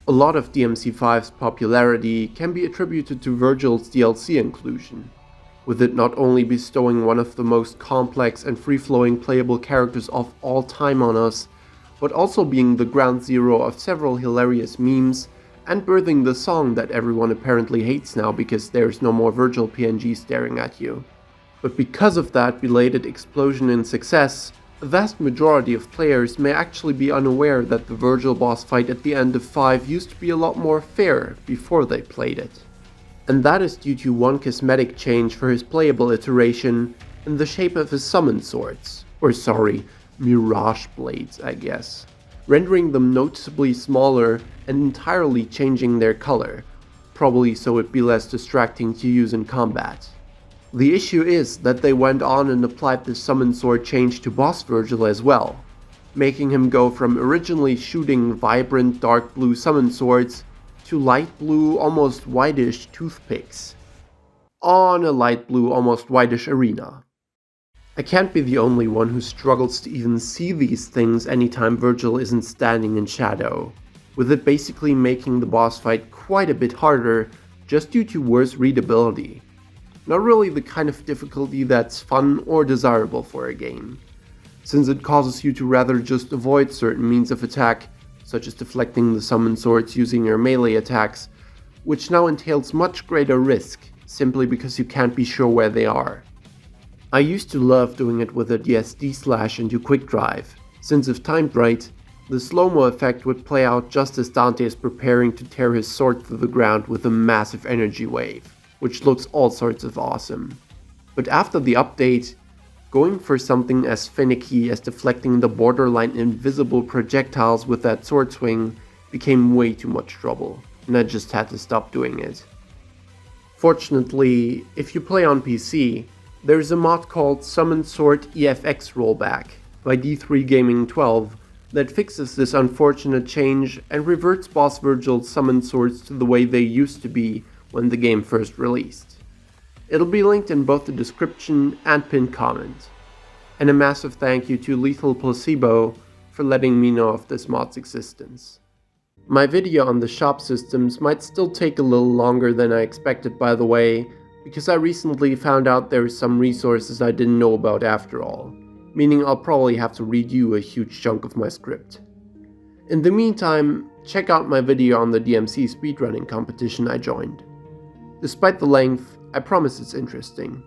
A lot of DMC5's popularity can be attributed to Vergil's DLC inclusion, with it not only bestowing one of the most complex and free-flowing playable characters of all time on us, but also being the ground zero of several hilarious memes and birthing the song that everyone apparently hates now because there's no more Vergil PNG staring at you. But because of that belated explosion in success, a vast majority of players may actually be unaware that the Vergil boss fight at the end of 5 used to be a lot more fair before they played it. And that is due to one cosmetic change for his playable iteration in the shape of his summon swords, or sorry, mirage blades I guess, rendering them noticeably smaller and entirely changing their color, probably so it'd be less distracting to use in combat. The issue is that they went on and applied the summon sword change to boss Vergil as well, making him go from originally shooting vibrant dark blue summon swords to light blue almost whitish toothpicks on a light blue almost whitish arena. I can't be the only one who struggles to even see these things anytime Vergil isn't standing in shadow, with it basically making the boss fight quite a bit harder just due to worse readability. Not really the kind of difficulty that's fun or desirable for a game, since it causes you to rather just avoid certain means of attack, such as deflecting the summon swords using your melee attacks, which now entails much greater risk, simply because you can't be sure where they are. I used to love doing it with a DSD slash into quick drive, since if timed right, the slow-mo effect would play out just as Dante is preparing to tear his sword through the ground with a massive energy wave, which looks all sorts of awesome. But after the update, going for something as finicky as deflecting the borderline invisible projectiles with that sword swing became way too much trouble, and I just had to stop doing it. Fortunately, if you play on PC, there's a mod called Summon Sword EFX Rollback by D3 Gaming 12 that fixes this unfortunate change and reverts boss Vergil's summon swords to the way they used to be when the game first released. It'll be linked in both the description and pinned comment. And a massive thank you to Lethal Placebo for letting me know of this mod's existence. My video on the shop systems might still take a little longer than I expected, by the way, because I recently found out there's some resources I didn't know about after all, meaning I'll probably have to redo a huge chunk of my script. In the meantime, check out my video on the DMC speedrunning competition I joined. Despite the length, I promise it's interesting.